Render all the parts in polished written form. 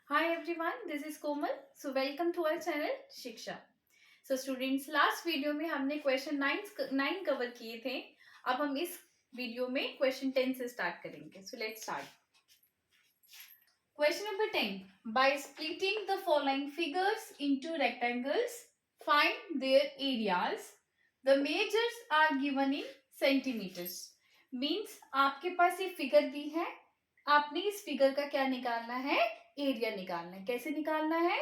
Hi everyone, this is Komal. So welcome to our channel शिक्षा. So students, last video में हमने question 9 cover किए थे. अब हम इस वीडियो में क्वेश्चन 10 से स्टार्ट करेंगे. So let's start. Question number 10. By splitting the following figures into rectangles, find their areas. The measures are given in centimeters. Means आपके पास ये फिगर दी है. आपने इस फिगर का क्या निकालना है? एरिया निकालना है. कैसे निकालना है?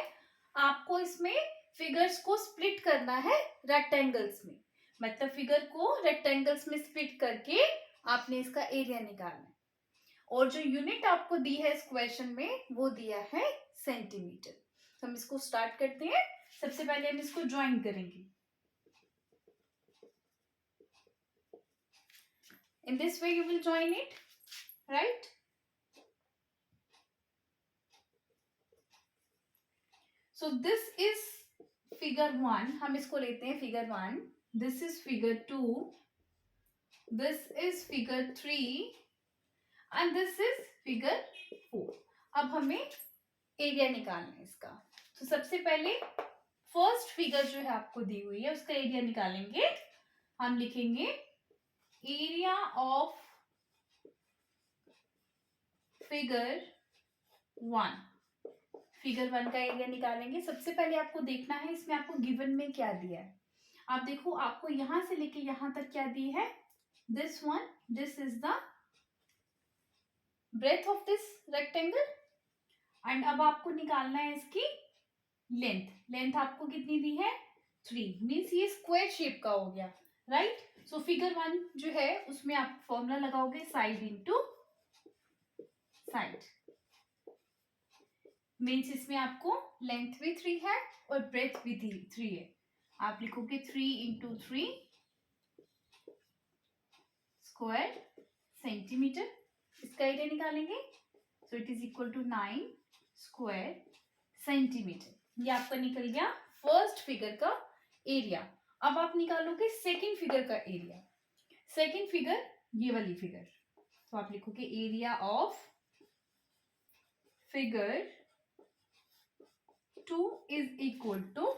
आपको इसमें फिगर्स को स्प्लिट करना है रेक्टेंगल्स में. मतलब फिगर को रेक्टेंगल्स में स्प्लिट करके आपने इसका एरिया निकालना है. और जो यूनिट आपको दी है इस क्वेश्चन में वो दिया है सेंटीमीटर. तो हम इसको स्टार्ट करते हैं. सबसे पहले हम इसको ज्वाइन करेंगे. In this way you will join it, right? So this is figure 1. हम इसको लेते हैं figure 1. This is figure 2. This is figure 3. And this is figure 4. अब हमें एरिया निकालना है इसका. तो सबसे पहले फर्स्ट फिगर जो है आपको दी हुई है उसका एरिया निकालेंगे. हम लिखेंगे एरिया ऑफ फिगर 1. फिगर 1 का एरिया निकालेंगे. सबसे पहले आपको देखना है इसमें आपको गिवन में क्या दिया है. आप देखो आपको यहां से लेके यहां तक क्या दी है. This one, this is the breadth of this rectangle. And अब आपको निकालना है इसकी लेंथ. लेंथ आपको कितनी दी है? 3. मीन्स ये स्क्वायर शेप का हो गया, राइट. सो फिगर 1 जो है उसमें आप फॉर्मूला लगाओगे साइड इंटू साइड. मीन्स इसमें आपको लेंथ भी 3 है और ब्रेथ भी 3 है. आप लिखोगे 3 इंटू 3 स्क्वायर सेंटीमीटर. इसका एरिया निकालेंगे. So it is equal to 9 square centimetre. ये आपका निकल गया फर्स्ट फिगर का एरिया. अब आप निकालोगे सेकंड फिगर का एरिया. सेकंड फिगर ये वाली फिगर. तो आप लिखोगे area of figure 2 is equal to,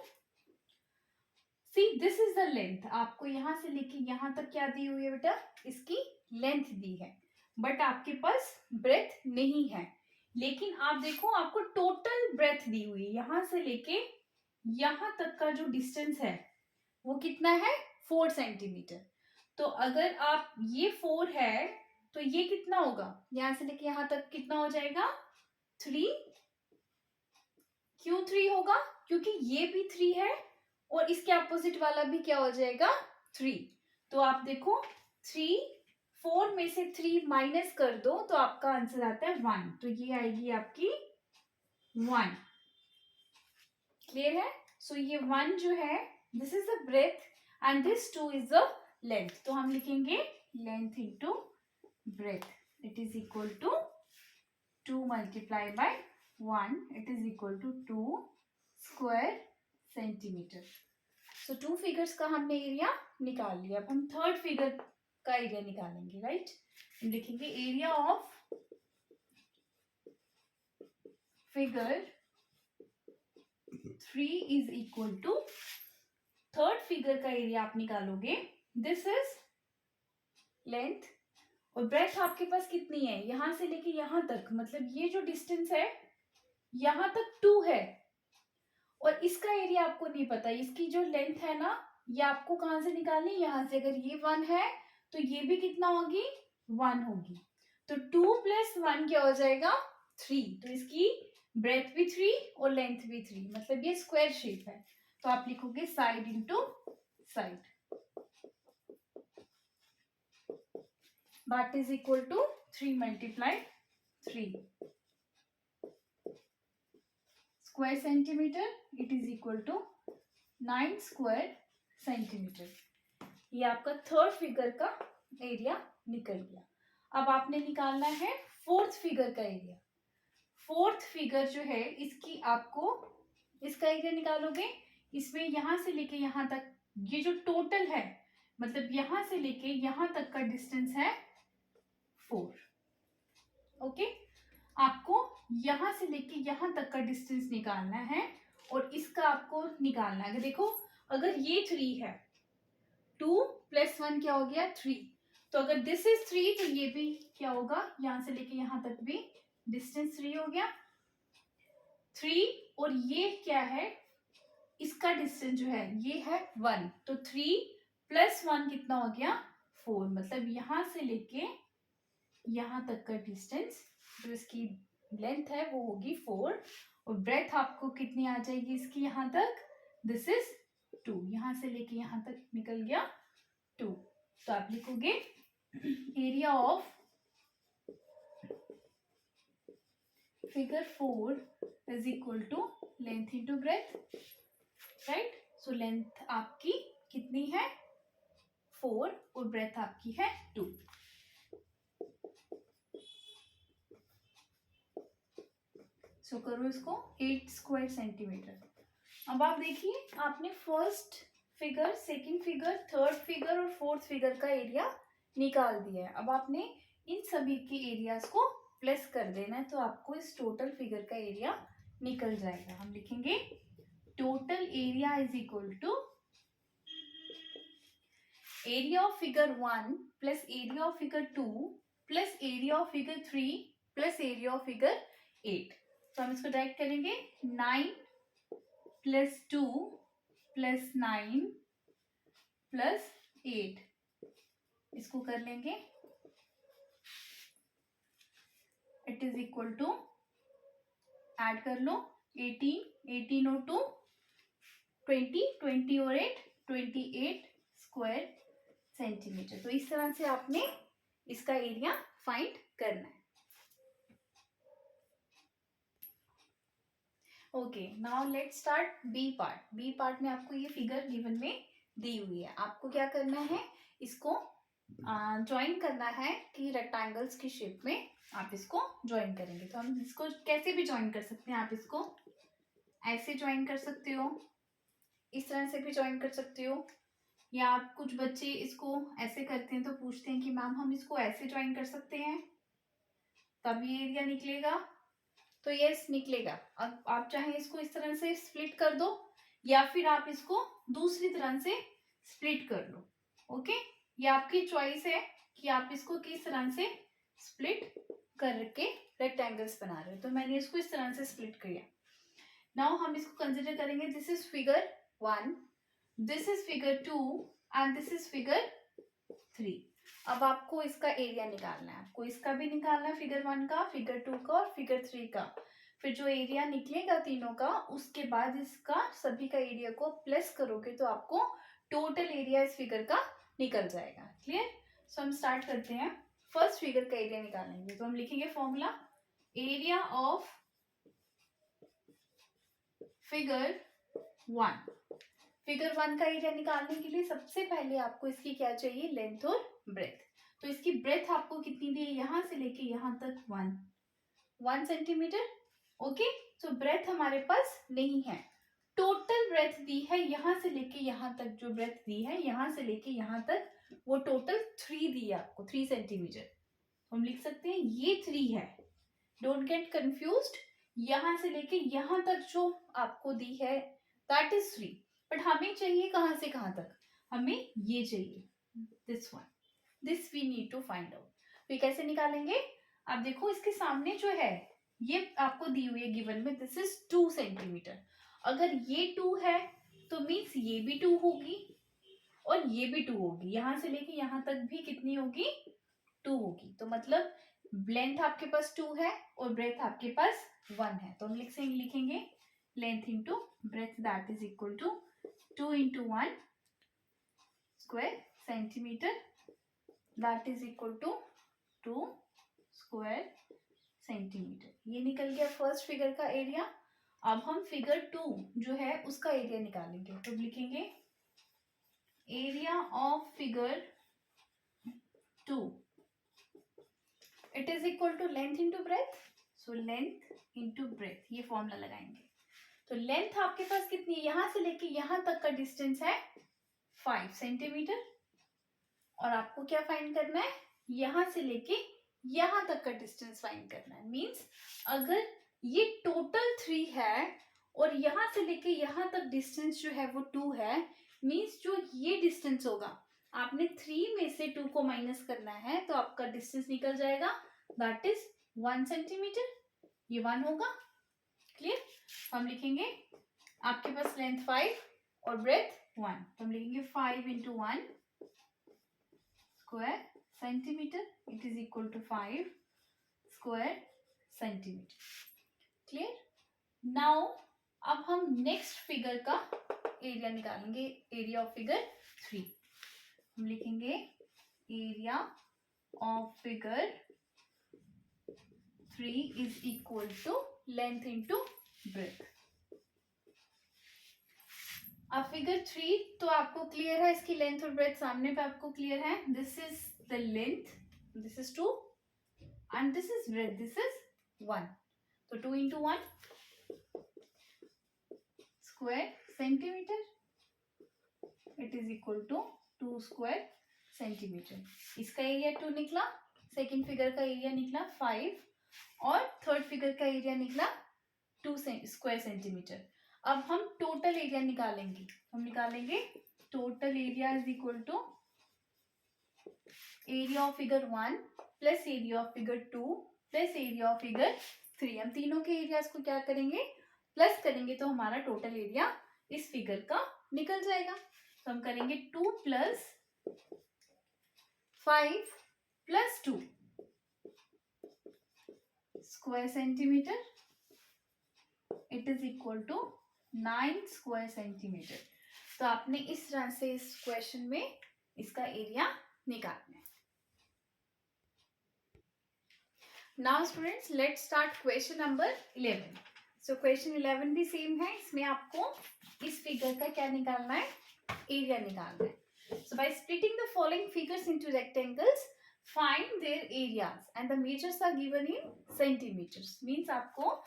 see this is the length. आपको यहां से लेके यहां तक क्या दी हुई है बेटा? इसकी लेंथ दी है. बट आपके पास ब्रेथ नहीं है. लेकिन आप देखो आपको टोटल ब्रेथ दी हुई है. यहां से लेके यहां तक का जो डिस्टेंस है वो कितना है? 4 सेंटीमीटर. तो अगर आप ये 4 है तो ये कितना होगा? यहां से लेके यहां तक कितना हो जाएगा? 3. क्यों 3 होगा? क्योंकि ये भी 3 है और इसके अपोजिट वाला भी क्या हो जाएगा? 3. तो आप देखो 3, 4 में से 3 माइनस कर दो तो आपका आंसर आता है 1. तो ये आएगी आपकी 1. क्लियर है? सो ये 1 जो है this is the breadth and this 2 is the length. तो हम लिखेंगे length into breadth. It is equal to 2 multiply by 1. It is equal to 2 square centimetre. So 2 figures का हमने एरिया निकाल लिया. अब हम थर्ड फिगर का एरिया निकालेंगे, राइट. हम लिखेंगे area of figure 3 is equal to, third figure का एरिया आप निकालोगे. दिस इज लेंथ और ब्रेथ आपके पास कितनी है? यहां से लेके यहां तक, मतलब ये जो डिस्टेंस है यहां तक 2 है और इसका एरिया आपको नहीं पता. इसकी जो लेंथ है ना ये आपको कहां से निकालनी है? यहां से. अगर ये 1 है तो ये भी कितना होगी? 1 होगी. तो 2 प्लस 1 क्या हो जाएगा? 3. तो इसकी ब्रेथ भी 3 और लेंथ भी 3. मतलब ये स्क्वायर शेप है. तो आप लिखोगे side into side. That is equal to 3 multiply 3 square centimetre. It is equal to 9 square centimetre. ये आपका थर्ड फिगर का एरिया निकल गया. अब आपने निकालना है फोर्थ फिगर का एरिया. फोर्थ फिगर जो है इसकी आपको इसका एरिया निकालोगे. इसमें यहां से लेके यहां तक ये जो टोटल है, मतलब यहां से लेके यहां तक का डिस्टेंस है 4. ओके. आपको यहाँ से लेके यहाँ तक का डिस्टेंस निकालना है और इसका आपको निकालना है। देखो अगर ये 3 है, 2 + 1 क्या हो गया 3, तो अगर दिस इज 3 तो ये भी क्या होगा, यहाँ से लेके यहाँ तक भी डिस्टेंस 3 हो गया 3, और ये क्या है, इसका डिस्टेंस जो है ये है 1, तो 3 + 1 कितना हो गया 4, मतलब यहाँ से लेके यहाँ तक का डिस्टेंस जो इसकी लेंथ है वो होगी 4, और ब्रेथ आपको कितनी आ जाएगी इसकी यहाँ तक, दिस इज 2, यहाँ से लेके यहाँ तक निकल गया 2, तो आप लिखोगे area of figure 4 is equal to length into breadth, right. So length आपकी कितनी है 4 और ब्रेथ आपकी है 2। सो करो इसको 8 स्क्वायर सेंटीमीटर। अब आप देखिए आपने first figure, second figure, third figure और फोर्थ फिगर का एरिया निकाल दिया है। अब आपने इन सभी के एरियाज को प्लस कर देना है, तो आपको इस टोटल फिगर का एरिया निकल जाएगा। हम लिखेंगे total area is equal to area of figure 1 plus area of figure 2 plus area of figure 3 plus area of figure 8। तो हम इसको डायरेक्ट करेंगे 9 + 2 + 9 + 8, इसको कर लेंगे, it is equal to, add कर लो 18, 18 और 2 20, 20 और 8 28 स्क्वायर सेंटीमीटर। तो इस तरह से आपने इसका एरिया फाइंड करना है। Okay, now let's start B part. B part में आपको ये फिगर गिवन में दी हुई है, आपको क्या करना है, इसको ज्वाइन करना है कि रेक्टेंगल्स की शेप में आप इसको ज्वाइन करेंगे। तो हम इसको कैसे भी ज्वाइन कर सकते हैं, आप इसको ऐसे ज्वाइन कर सकते हो, इस तरह से भी ज्वाइन कर सकते हो, या आप कुछ बच्चे इसको ऐसे करते हैं तो पूछते हैं कि मैम हम इसको ऐसे ज्वाइन कर सकते हैं तब ये एरिया निकलेगा, तो यस निकलेगा। अब आप चाहे इसको इस तरह से स्प्लिट कर दो या फिर आप इसको दूसरी तरह से स्प्लिट कर लो, ओके, ये आपकी चॉइस है कि आप इसको किस तरह से स्प्लिट करके रेक्टेंगल्स बना रहे हो। तो मैंने इसको इस तरह से स्प्लिट किया। नाउ हम इसको कंसिडर करेंगे, this is figure 1, this is figure 2 and this is figure 3। अब आपको इसका एरिया निकालना है, आपको इसका भी निकालना है, फिगर 1 का, फिगर 2 का और फिगर 3 का। फिर जो एरिया निकलेगा तीनों का, उसके बाद इसका सभी का एरिया को प्लस करोगे तो आपको टोटल एरिया इस फिगर का निकल जाएगा। क्लियर? सो हम स्टार्ट करते हैं, फर्स्ट फिगर का एरिया निकालेंगे। तो हम लिखेंगे formula, area of figure 1। Figure 1 का एरिया निकालने के लिए सबसे पहले आपको इसकी क्या चाहिए, लेंथ और ब्रेथ। तो इसकी ब्रेथ आपको कितनी दी है, यहां से लेके यहां तक 1 सेंटीमीटर, ओके। तो ब्रेथ हमारे पास नहीं है, टोटल ब्रेथ दी है यहां से लेके यहां तक, जो ब्रेथ दी है यहां से लेके यहां तक वो टोटल 3 दी है आपको, 3 सेंटीमीटर। हम लिख सकते हैं ये 3 है, डोंट गेट कंफ्यूज्ड, यहां से लेके यहां तक जो आपको दी है दैट इज 3, बट हमें चाहिए कहां से कहां तक, हमें ये चाहिए, this one, this we need to find out. तो ये कैसे निकालेंगे, आप देखो इसके सामने जो है ये आपको दी हुई है गिवन में, दिस इज 2 सेंटीमीटर। अगर ये 2 है तो मीन्स ये भी 2 होगी और ये भी 2 होगी, यहां से लेके यहां तक भी कितनी होगी, 2 होगी। तो मतलब लेंथ आपके पास 2 है और ब्रेथ आपके पास 1 है। तो हम लिखेंगे length into breadth that is equal to 2 into 1 square centimeter, that is equal to 2 square centimeter। ये निकल गया फर्स्ट फिगर का एरिया। अब हम फिगर 2 जो है उसका एरिया निकालेंगे। तो लिखेंगे area of figure 2, it is equal to length into breadth, so length into breadth, ये फॉर्मूला लगाएंगे। तो लेंथ आपके पास कितनी है, यहां से लेके यहां तक का डिस्टेंस है 5 सेंटीमीटर, और आपको क्या फाइंड करना है, यहां से लेके यहाँ तक का डिस्टेंस फाइंड करना है। मीन्स अगर ये टोटल 3 है और यहाँ से लेके यहाँ तक डिस्टेंस जो है वो 2 है, मीन्स जो ये डिस्टेंस होगा आपने 3 में से 2 को माइनस करना है तो आपका डिस्टेंस निकल जाएगा, दैट इज 1 सेंटीमीटर। ये 1 होगा। क्लियर? हम लिखेंगे आपके पास लेंथ 5 और ब्रेथ 1, तो हम लिखेंगे 5 into 1 square centimetre, it is equal to 5 square centimetre. Clear? Now अब हम नेक्स्ट फिगर का एरिया निकालेंगे, एरिया ऑफ फिगर 3। हम लिखेंगे area of figure 3 is equal to length into breadth. अब फिगर 3 तो आपको क्लियर है, इसकी लेंथ और ब्रेथ सामने पे आपको क्लियर है। This is the length, this is 2 and this is breadth, this is 1, तो 2 into 1 square centimetre, it is equal to 2 square centimetre. इसका एरिया 2 निकला, सेकेंड फिगर का एरिया निकला 5 और थर्ड फिगर का एरिया निकला 2 स्क्वायर सेंटीमीटर। अब हम टोटल एरिया निकालेंगे, हम निकालेंगे total area is equal to area of figure 1 plus area of figure 2 plus area of figure 3। हम तीनों के एरियाज को क्या करेंगे, प्लस करेंगे, तो हमारा टोटल एरिया इस फिगर का निकल जाएगा। तो हम करेंगे 2 plus 5 plus 2 square centimetre, it is equal to 9 square centimetre. तो आपने इस तरह से इस क्वेश्चन में इसका एरिया निकालना है। Now students let's start question number 11। So question 11 भी सेम है, इसमें आपको इस फिगर का क्या निकालना है, एरिया निकालना है। So by splitting the following figures into rectangles find their areas and the measures are given in centimetres. Means आपको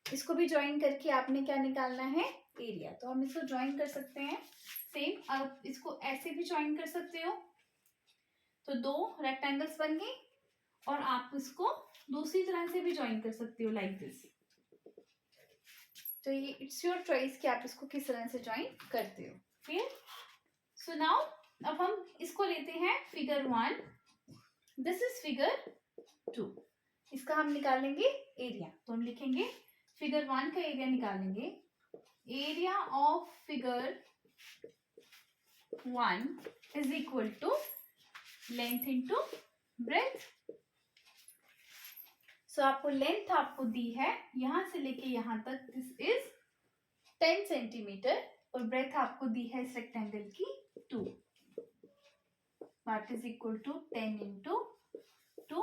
इसको भी ज्वाइन करके आपने क्या निकालना है, एरिया। तो हम इसको ज्वाइन कर सकते हैं, सेम आप इसको ऐसे भी ज्वाइन कर सकते हो, तो 2 रेक्टेंगल्स बन गए, और आप इसको दूसरी तरह से भी ज्वाइन कर सकते हो लाइक दिस। तो ये इट्स योर चॉइस कि आप इसको किस तरह से ज्वाइन करते हो। क्लियर? सो नाउ अब हम इसको लेते हैं फिगर 1, दिस इज फिगर 2, इसका हम निकालेंगे एरिया। तो हम लिखेंगे फिगर 1 का एरिया निकालेंगे, area of figure 1 is equal to length into breadth. So आपको लेंथ आपको दी है यहां से लेके यहां तक, दिस इज 10 सेंटीमीटर, और ब्रेथ आपको दी है इस रेक्टेंगल की 2, that is equal to 10 into 2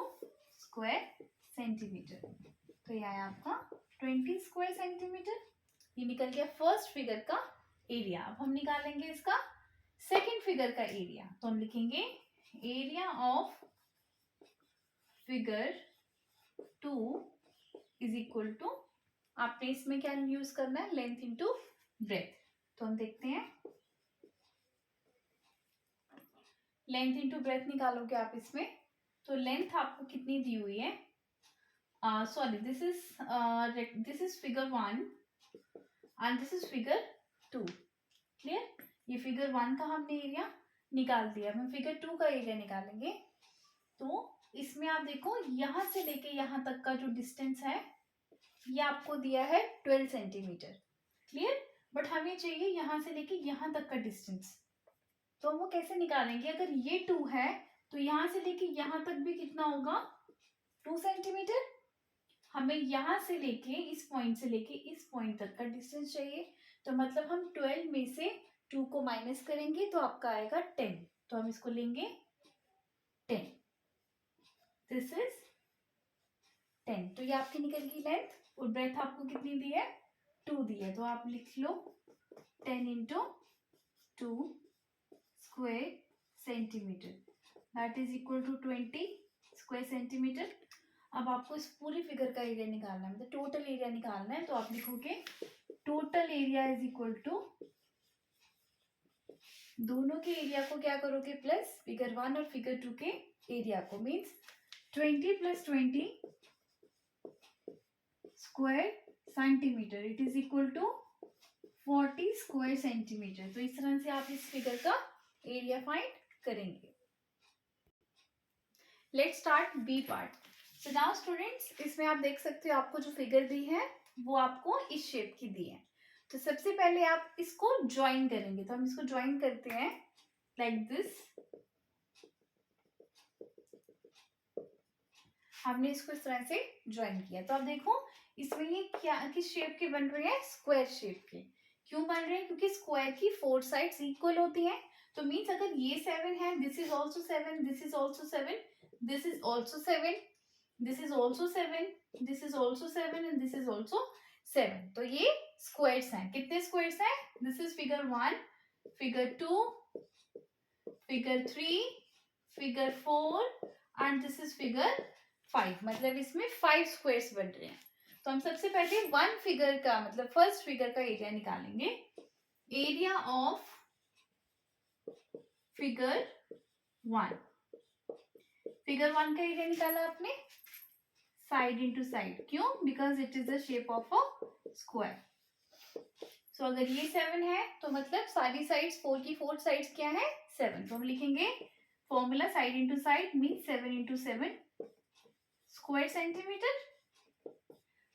square centimetre. तो यह है आपका 20 स्क्वायर सेंटीमीटर। ये निकल गया फर्स्ट फिगर का एरिया। अब हम निकालेंगे इसका सेकंड फिगर का एरिया। तो हम लिखेंगे area of figure 2 is equal to, आपने इसमें क्या यूज करना है, लेंथ इंटू ब्रेथ। तो हम देखते हैं, लेंथ इंटू ब्रेथ निकालोगे आप इसमें, तो लेंथ आपको कितनी दी हुई है, sorry this is figure 1 and this is figure 2। Clear? ये फिगर 1 का हमने एरिया निकाल दिया, हम फिगर 2 का एरिया निकालेंगे। तो इसमें आप देखो यहां से लेके यहां तक का जो डिस्टेंस है ये आपको दिया है 12 सेंटीमीटर। क्लियर? बट हमें चाहिए यहां से लेके यहां तक का डिस्टेंस, तो हम वो कैसे निकालेंगे, अगर ये 2 है तो यहां से लेके यहां तक भी कितना होगा, 2 सेंटीमीटर। हमें यहां से लेके इस पॉइंट से लेके इस पॉइंट तक का डिस्टेंस चाहिए, तो मतलब हम 12 में से 2 को माइनस करेंगे तो आपका आएगा 10। तो हम इसको लेंगे 10, दिस इज 10। तो ये आपकी निकल गई लेंथ, और ब्रेथ आपको कितनी दी है, 2 दी है। तो आप लिख लो 10 into 2 square centimetre, that is equal to 20 square centimetre. अब आपको इस पूरी फिगर का एरिया निकालना है, मतलब टोटल एरिया निकालना है। तो आप लिखोगे total area is equal to, दोनों के एरिया को क्या करोगे, प्लस फिगर 1 और फिगर 2 के एरिया को, means 20 plus 20 square centimeter, it is equal to 40 square centimeter. तो इस तरह से आप इस फिगर का एरिया फाइंड करेंगे. Let's start B part. So now students, इसमें आप देख सकते हो आपको जो फिगर दी है वो आपको इस शेप की दी है. तो सबसे पहले आप इसको ज्वाइन करेंगे. तो हम इसको ज्वाइन करते हैं लाइक दिस. हमने इसको इस तरह से ज्वाइन किया. तो आप देखो इसमें ये क्या किस शेप के बन रहे हैं? स्क्वायर शेप के. क्यों बन रहे हैं? क्योंकि स्क्वायर की 4 साइड्स इक्वल होती हैं. तो मीन्स अगर ये 7 है, this is also 7, this is also 7, this is also 7, this is also 7, this is also 7 and this is also 7. तो ये स्क्वायर्स हैं. कितने स्क्वायर्स हैं? This is figure 1, figure 2, figure 3, figure 4 and this is figure 5. मतलब इसमें 5 squares बन रहे हैं. तो हम सबसे पहले वन फिगर का मतलब फर्स्ट फिगर का एरिया निकालेंगे. Area of figure 1. फिगर 1 का एरिया निकाला आपने साइड इंटू साइड. क्यों? Because it is the shape of a square. So अगर ये 7 है तो मतलब सारी साइड्स 4 की 4 साइड्स क्या है? 7. तो हम लिखेंगे formula side into side means 7 into 7 square centimetre.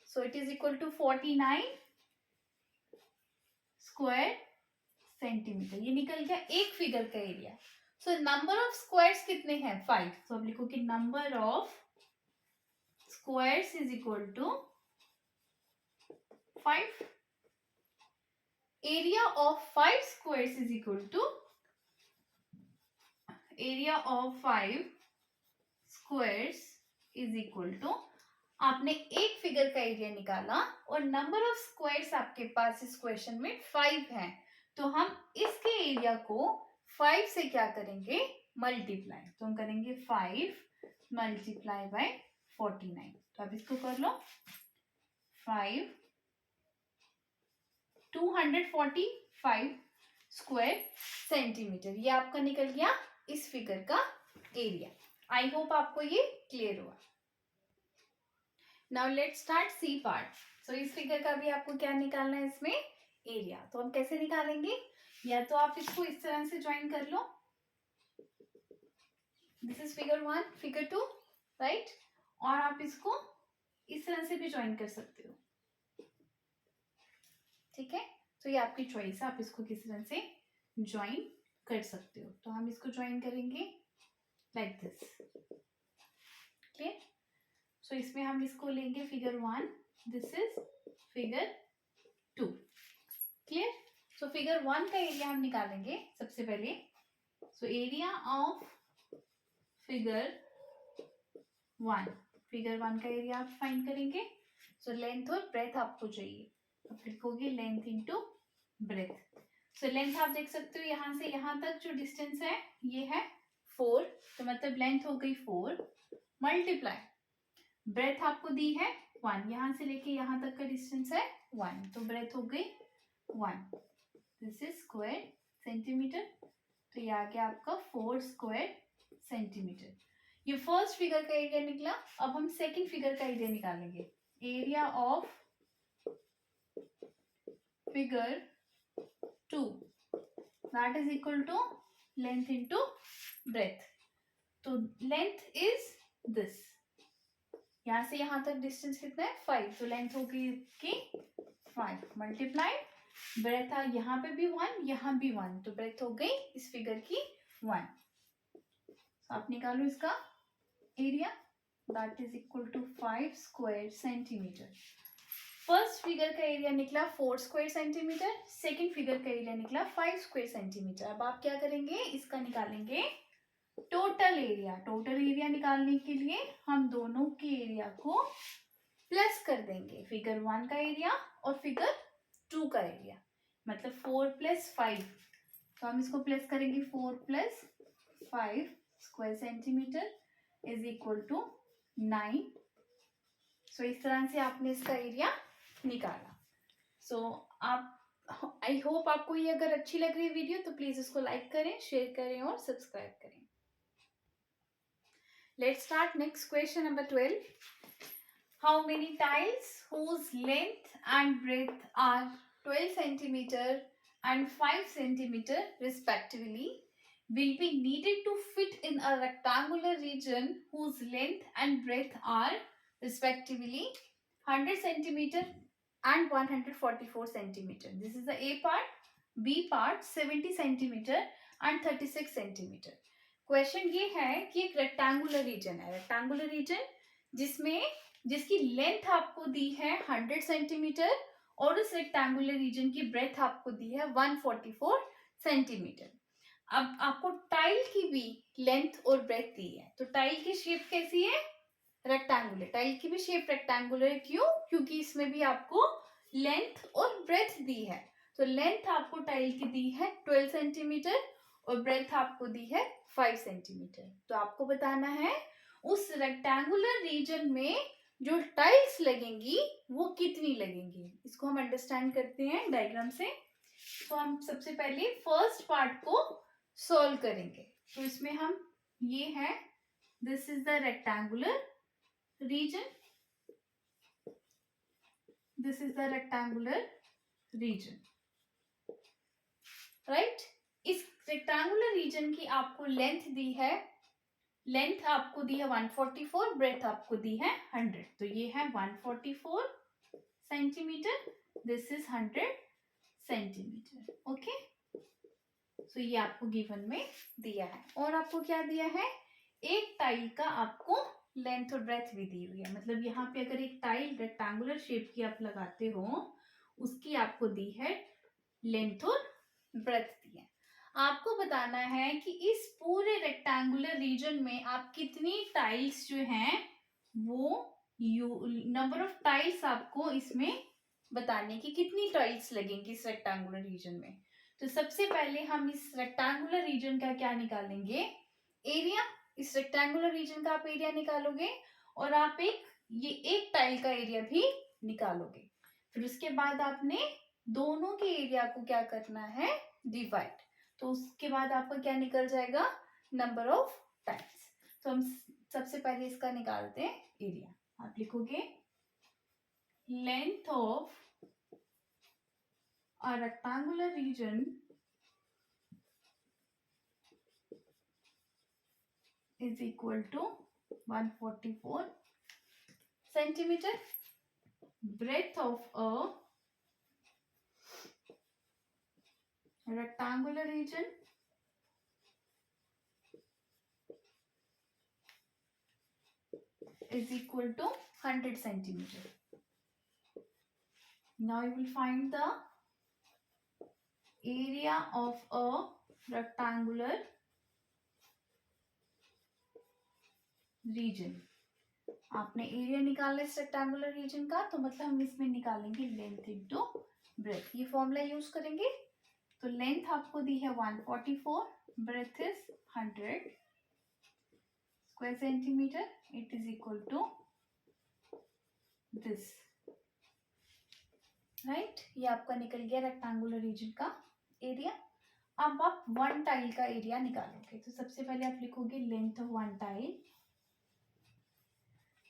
So it is equal to 49 square centimetre. ये निकल गया एक फिगर का area. So number of squares कितने हैं? 5. तो हम लिखो कि number of squares is equal to 5. Area of 5 squares is equal to area of 5 squares is equal to आपने एक फिगर का एरिया निकाला और नंबर ऑफ स्क्वायर्स आपके पास इस क्वेश्चन में 5 है. तो हम इसके एरिया को 5 से क्या करेंगे? मल्टीप्लाई. तो हम करेंगे 5 मल्टीप्लाई बाय 49. तो आप इसको कर लो 5 245 स्क्वायर सेंटीमीटर. ये आपका निकल गया इस फिगर का एरिया. आई होप आपको ये क्लियर हुआ. Now let's start C part. So इस फिगर का भी आपको क्या निकालना है? इसमें एरिया. तो हम कैसे निकालेंगे? या तो आप इसको इस तरह से ज्वाइन कर लो. This is figure 1, figure 2, right. और आप इसको इस तरह से भी ज्वाइन कर सकते हो. ठीक है. तो ये आपकी चॉइस है, आप इसको किस तरह से ज्वाइन कर सकते हो. तो हम इसको ज्वाइन करेंगे लाइक दिस. क्लियर. सो इसमें हम इसको लेंगे figure 1, this is figure 2. Clear. So figure 1 का एरिया हम निकालेंगे सबसे पहले. So area of figure 1, figure 1 का एरिया आप फाइंड करेंगे. सो लेंथ और ब्रेथ आपको चाहिए. आप लिखोगे length into breadth. So length आप देख सकते हो यहाँ से यहाँ तक जो डिस्टेंस है ये है 4. तो मतलब लेंथ हो गई 4 मल्टीप्लाई ब्रेथ आपको दी है 1. यहाँ से लेके यहाँ तक का डिस्टेंस है 1. तो ब्रेथ हो गई 1. This is square centimetre. तो ये आ गया आपका 4 स्क्वायर सेंटीमीटर. ये फर्स्ट फिगर का एरिया निकला. अब हम सेकंड फिगर का एरिया निकालेंगे. Area of figure 2 that is equal to length into breadth. तो लेंथ इज दिस. यहाँ से यहाँ तक डिस्टेंस कितना है? 5. तो लेंथ होगी कि 5 मल्टीप्लाई ब्रेथ है यहाँ पे भी 1, यहाँ भी 1. तो ब्रेथ हो गई इस फिगर की 1. तो आप निकालो इसका area. That is equal to 5 square centimetre. First figure का एरिया निकला 4 स्क्वायर सेंटीमीटर. सेकेंड फिगर का एरिया निकला 5 स्क्वायर सेंटीमीटर. अब आप क्या करेंगे? इसका निकालेंगे टोटल एरिया. टोटल एरिया निकालने के लिए हम दोनों के एरिया को प्लस कर देंगे. फिगर 1 का एरिया और फिगर 2 का एरिया. मतलब 4 प्लस 5. तो हम इसको प्लस करेंगे 4 plus 5 square centimetre is equal to 9. So इस तरह से आपने इसका एरिया निकाला. सो आप आई होप आपको ये अगर अच्छी लग रही है वीडियो तो प्लीज इसको लाइक करें, शेयर करें और सब्सक्राइब करें. Let's start next question number 12. How many tiles whose length and breadth are 12 centimeter and 5 centimeter respectively will be needed to fit in a rectangular region whose length and breadth are respectively 100 centimeter and 144 centimeter. This is the A part. B part 70 centimeter and 36 centimeter. Question ये है कि एक rectangular reason है, rectangular reason जिसकी length आपको दी है 100 centimetre और उस रेक्टेंगुलर रीजन की ब्रेथ आपको दी है 144 सेंटीमीटर. अब आपको टाइल की भी लेंथ और ब्रेथ दी है, तो टाइल की शेप कैसी है? रेक्टेंगुलर. टाइल की भी शेप रेक्टेंगुलर है. क्यों? क्योंकि इसमें भी आपको लेंथ और ब्रेथ दी है. तो लेंथ आपको टाइल की दी है 12 सेंटीमीटर और ब्रेथ आपको दी है 5 सेंटीमीटर. तो आपको बताना है उस रेक्टेंगुलर रीजन में जो टाइल्स लगेंगी वो कितनी लगेंगी. इसको हम अंडरस्टैंड करते हैं डायग्राम से. तो हम सबसे पहले फर्स्ट पार्ट को सॉल्व करेंगे. तो इसमें हम ये है, this is the rectangular region, this is the rectangular region, right? इस रेक्टेंगुलर रीजन की आपको लेंथ दी है, लेंथ आपको दी है 144, ब्रेथ आपको दी है 100. तो ये है 144 centimetre, this is 100 centimetre. Okay, so ये आपको गिवन में दिया है. और आपको क्या दिया है? एक टाइल का आपको लेंथ और ब्रेथ भी दी हुई है. मतलब यहाँ पे अगर एक टाइल रेक्टेंगुलर शेप की आप लगाते हो, उसकी आपको दी है लेंथ और ब्रेथ दी है. आपको बताना है कि इस पूरे रेक्टेंगुलर रीजन में आप कितनी टाइल्स जो हैं वो नंबर ऑफ टाइल्स आपको इसमें बताने की कितनी टाइल्स लगेंगी इस रेक्टेंगुलर रीजन में. तो सबसे पहले हम इस रेक्टेंगुलर रीजन का क्या निकालेंगे? एरिया. इस रेक्टेंगुलर रीजन का आप एरिया निकालोगे और आप एक टाइल का एरिया भी निकालोगे. फिर उसके बाद आपने दोनों के एरिया को क्या करना है? डिवाइड. तो उसके बाद आपका क्या निकल जाएगा? Number of tiles. तो हम सबसे पहले इसका निकालते हैं एरिया. आप लिखोगे length of a rectangular region is equal to 144 centimeter. Breadth of a rectangular region is equal to 100 centimeter. Now you will find the area of a rectangular region. आपने एरिया निकालना इस रेक्टेंगुलर रीजन का, तो मतलब हम इसमें निकालेंगे length into breadth. ये फॉर्मूला यूज करेंगे. तो लेंथ आपको दी है 144, breadth is 100 square centimetre. It is equal to this, right. ये आपका निकल गया रेक्टेंगुलर रीजन का एरिया. अब आप वन टाइल का एरिया निकालोगे. तो सबसे पहले आप लिखोगे length of one tile.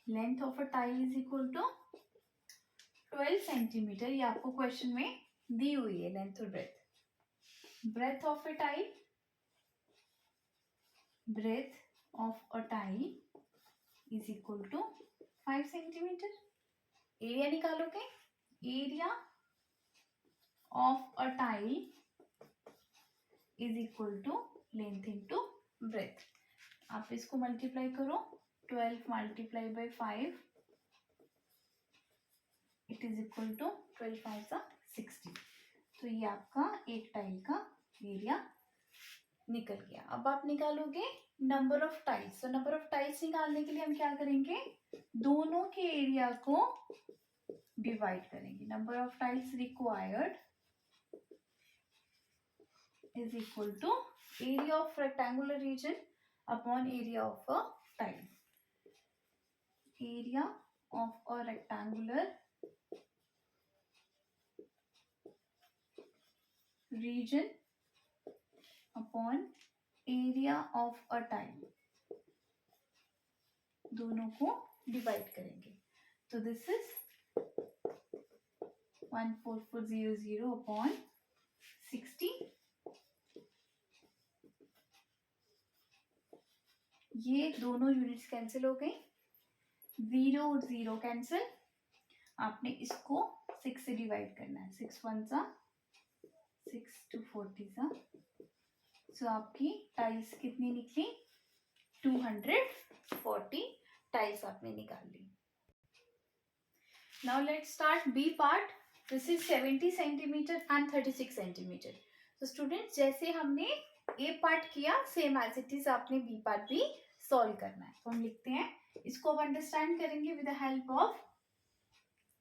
Length of a tile is equal to 12 centimetre. ये आपको क्वेश्चन में दी हुई है लेंथ और breadth. Breadth of a tile, breadth of a tile is equal to 5 centimetre. Area निकालोगे. Area of a tile is equal to length into breadth. आप इसको मल्टीप्लाई करो. 12 multiply by 5, it is equal to 12 5 60. तो ये आपका एक tile का area निकल गया. अब आप निकालोगे नंबर ऑफ टाइल्स. तो नंबर ऑफ टाइल्स निकालने के लिए हम क्या करेंगे? दोनों के एरिया को डिवाइड करेंगे. Number of tiles required is equal to area of rectangular region upon area of a tile. Area of a rectangular region upon area of a tile. दोनों को डिवाइड करेंगे। तो दिस इज 14400 अपॉन 60। ये दोनों units cancel हो गई, 0 और 0 cancel. आपने इसको 6 से डिवाइड करना है, 6 1 सा 6 2 40 सा। सो आपकी टाइल्स कितनी निकली? 240 टाइल्स आपने निकाल ली। Now let's start B part. This is 70 centimetre and 36 centimetre. तो स्टूडेंट्स, जैसे हमने ए पार्ट किया, सेम एज इट इज आपने बी पार्ट भी सॉल्व करना है। तो हम लिखते हैं, इसको अब अंडरस्टैंड करेंगे with the help of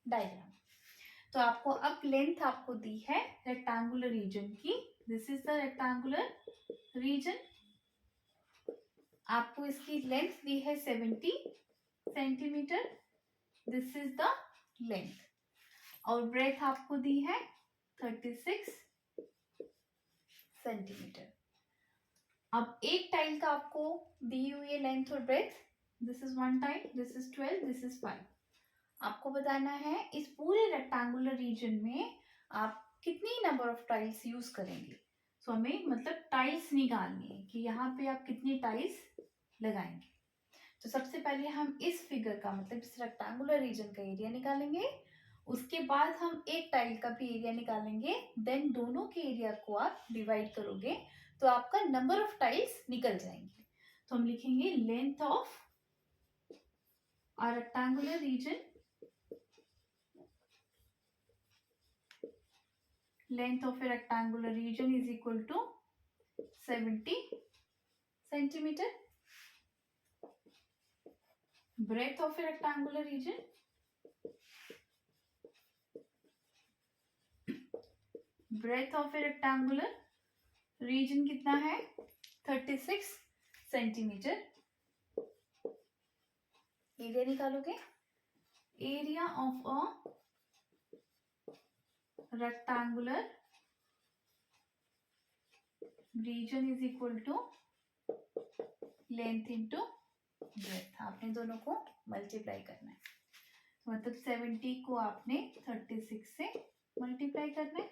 diagram. तो आपको अब लेंथ आपको दी है रेक्टेंगुलर रीजन की। This is the rectangular reason. आपको इसकी लेंथ दी है 70 centimetre. This is the length. और ब्रेथ आपको दी है 36 सेंटीमीटर। अब एक टाइल का आपको दी हुई है लेंथ और breadth. This is 1 tile, this is 12, this is 5। आपको बताना है इस पूरे रेक्टेंगुलर रीजन में आप कितनी नंबर ऑफ टाइल्स यूज करेंगे। सो हमें मतलब टाइल्स निकालनी है कि यहाँ पे आप कितनी टाइल्स लगाएंगे। तो सबसे पहले हम इस फिगर का मतलब इस रेक्टेंगुलर रीजन का एरिया निकालेंगे। उसके बाद हम एक टाइल का भी एरिया निकालेंगे। देन दोनों के एरिया को आप डिवाइड करोगे तो आपका नंबर ऑफ टाइल्स निकल जाएंगे। तो हम लिखेंगे length of a rectangular reason, length of a rectangular region is equal to 70 centimeter. Breadth of a rectangular region, breadth of a rectangular region कितना है? 36 सेंटीमीटर। एरिया निकालोगे, area of a rectangular region is equal to length into breadth। आपने दोनों को multiply करना है। मतलब 70 को आपने 36 से मल्टीप्लाई करना है।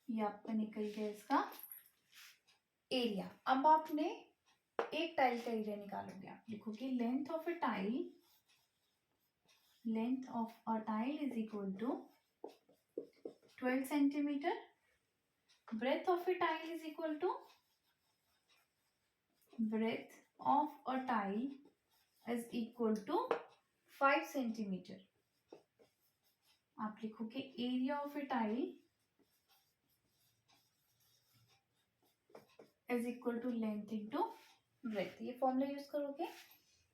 ये आपका निकल गया इसका एरिया। अब आपने एक टाइल का एरिया निकालोगे। आप लिखोगे length of a tile, length of a tile is equal to 12 centimetre. Breadth of a tile is equal to, breadth of a tile is equal to 5 centimetre. आप लिखोगे area of a tile is equal to length into breadth. ये formula use करोगे।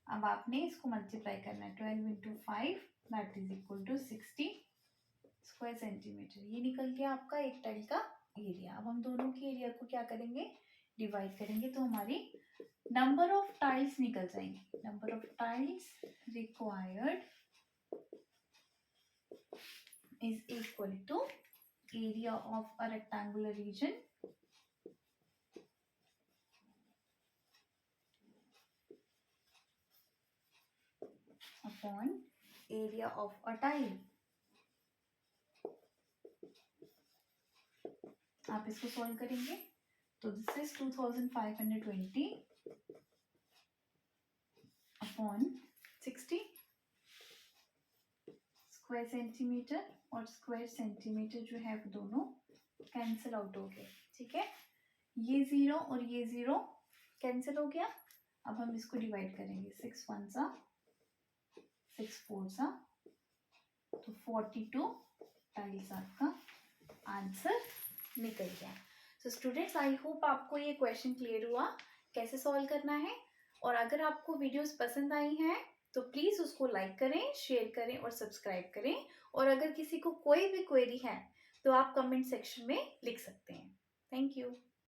अब आपने इसको multiply करना है, 12 into 5 that is equal to 60 square centimetre. ये निकल गया आपका एक टाइल का एरिया। अब हम दोनों के एरिया को क्या करेंगे? डिवाइड करेंगे। तो हमारी नंबर ऑफ टाइल्स निकल जाएंगे। Number of tiles required is equal to area of a rectangular region upon area of a tile. आप इसको सॉल्व करेंगे तो this is 2520 upon 60 square centimetre. और स्क्वायर सेंटीमीटर जो है वो दोनों कैंसिल आउट हो गए। ठीक है, ये 0 और ये 0 कैंसिल हो गया। अब हम इसको डिवाइड करेंगे, 6 1 सा 6 4 सा, तो 42 टाइल्स आपका आंसर निकल गया। सो स्टूडेंट्स, आई होप आपको ये क्वेश्चन क्लियर हुआ कैसे सॉल्व करना है। और अगर आपको वीडियोस पसंद आई हैं तो प्लीज़ उसको लाइक करें, शेयर करें और सब्सक्राइब करें। और अगर किसी को कोई भी क्वेरी है तो आप कमेंट सेक्शन में लिख सकते हैं। Thank you.